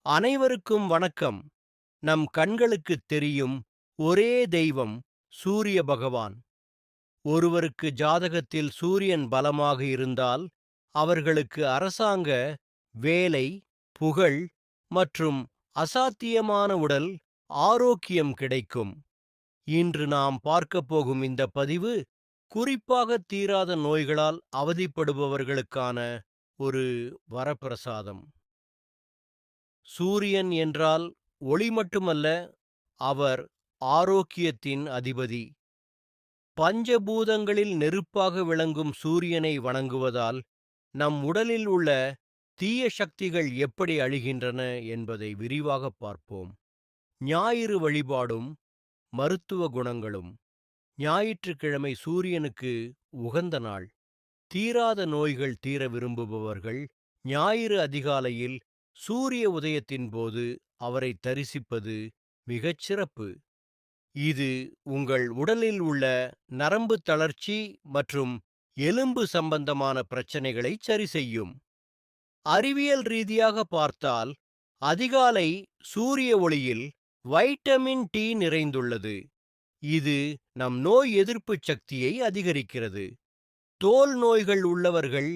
அனைவருக்கும் வணக்கம். நம் கண்களுக்குத் தெரியும் ஒரே தெய்வம் சூரிய பகவான். ஒருவருக்கு ஜாதகத்தில் சூரியன் பலமாக இருந்தால் அவர்களுக்கு அரசாங்க வேலை, புகழ் மற்றும் அசாத்தியமான உடல் ஆரோக்கியம் கிடைக்கும். இன்று நாம் பார்க்கப் போகும் இந்த பதிவு குறிப்பாக தீராத நோய்களால் அவதிப்படுபவர்களுக்கான ஒரு வரப்பிரசாதம். சூரியன் என்றால் ஒளி மட்டுமல்ல, அவர் ஆரோக்கியத்தின் அதிபதி. பஞ்சபூதங்களில் நெருப்பாக விளங்கும் சூரியனை வணங்குவதால் நம் உடலில் உள்ள தீய சக்திகள் எப்படி அழிகின்றன என்பதை விரிவாகப் பார்ப்போம். ஞாயிறு வழிபாடும் மருத்துவ குணங்களும். ஞாயிற்றுக்கிழமை சூரியனுக்கு உகந்த நாள். தீராத நோய்கள் தீர விரும்புபவர்கள் ஞாயிறு அதிகாலையில் சூரிய உதயத்தின் போது அவரை தரிசிப்பது மிகச் சிறப்பு. இது உங்கள் உடலில் உள்ள நரம்பு தளர்ச்சி மற்றும் எலும்பு சம்பந்தமான பிரச்சனைகளை சரி செய்யும். அறிவியல் ரீதியாக பார்த்தால் அதிகாலை சூரிய ஒளியில் வைட்டமின் டி நிறைந்துள்ளது. இது நம் நோய் எதிர்ப்பு சக்தியை அதிகரிக்கிறது. தோல் நோய்கள் உள்ளவர்கள்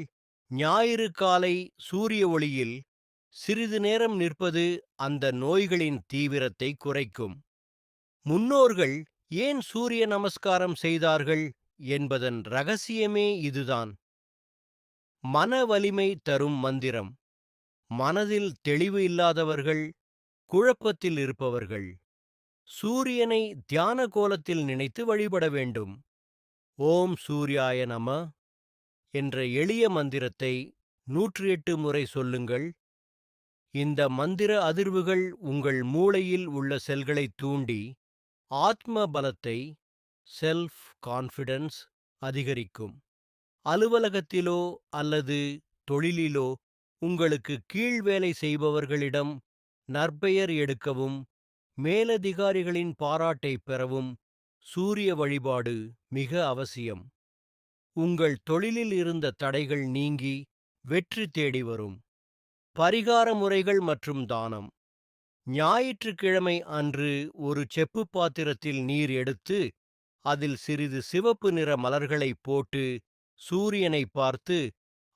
ஞாயிறு காலை சூரிய ஒளியில் சிறிது நேரம் நிற்பது அந்த நோய்களின் தீவிரத்தை குறைக்கும். முன்னோர்கள் ஏன் சூரிய நமஸ்காரம் செய்தார்கள் என்பதன் ரகசியமே இதுதான். மன வலிமை தரும் மந்திரம். மனதில் தெளிவு இல்லாதவர்கள், குழப்பத்தில் இருப்பவர்கள் சூரியனை தியான கோலத்தில் நினைத்து வழிபட வேண்டும். ஓம் சூர்யாய நம என்ற எளிய மந்திரத்தை 108 முறை சொல்லுங்கள். இந்த மந்திர அதிர்வுகள் உங்கள் மூளையில் உள்ள செல்களை தூண்டி ஆத்ம பலத்தை, செல்ஃப் கான்ஃபிடன்ஸ் அதிகரிக்கும். அலுவலகத்திலோ அல்லது தொழிலிலோ உங்களுக்கு கீழ் வேலை செய்பவர்களிடம் நற்பெயர் எடுக்கவும் மேலதிகாரிகளின் பாராட்டை பெறவும் சூரிய வழிபாடு மிக அவசியம். உங்கள் தொழிலில் இருந்த தடைகள் நீங்கி வெற்றி தேடி வரும். பரிகார முறைகள் மற்றும் தானம். ஞாயிற்றுக்கிழமை அன்று ஒரு செப்பு பாத்திரத்தில் நீர் எடுத்து அதில் சிறிது சிவப்பு நிற மலர்களை போட்டு சூரியனை பார்த்து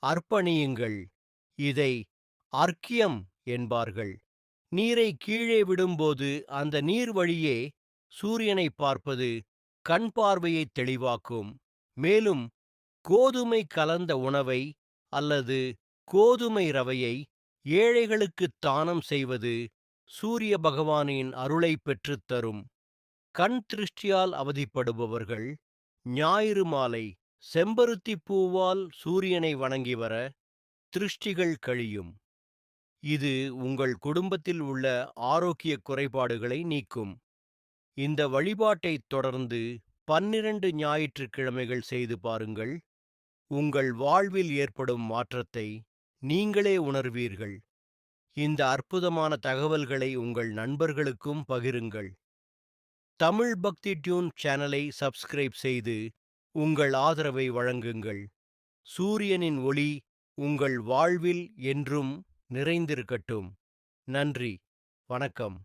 அர்ப்பணியுங்கள். இதை அர்க்கியம் என்பார்கள். நீரை கீழே விடும்போது அந்த நீர் வழியே சூரியனை பார்ப்பது கண் பார்வையை தெளிவாக்கும். மேலும் கோதுமை கலந்த உணவை அல்லது கோதுமை ரவையை ஏழைகளுக்கு தானம் செய்வது சூரிய பகவானின் அருளை பெற்றுத் தரும். கண் திருஷ்டியால் அவதிப்படுபவர்கள் ஞாயிறு மாலை செம்பருத்தி பூவால் சூரியனை வணங்கி வர திருஷ்டிகள் கழியும். இது உங்கள் குடும்பத்தில் உள்ள ஆரோக்கிய குறைபாடுகளை நீக்கும். இந்த வழிபாட்டைத் தொடர்ந்து 12 ஞாயிற்றுக்கிழமைகள் செய்து பாருங்கள். உங்கள் வாழ்வில் ஏற்படும் மாற்றத்தை நீங்களே உணர்வீர்கள். இந்த அற்புதமான தகவல்களை உங்கள் நண்பர்களுக்கும் பகிருங்கள். தமிழ் பக்தி டியூன் சேனலை சப்ஸ்கிரைப் செய்து உங்கள் ஆதரவை வழங்குங்கள். சூரியனின் ஒளி உங்கள் வாழ்வில் என்றும் நிறைந்திருக்கட்டும். நன்றி. வணக்கம்.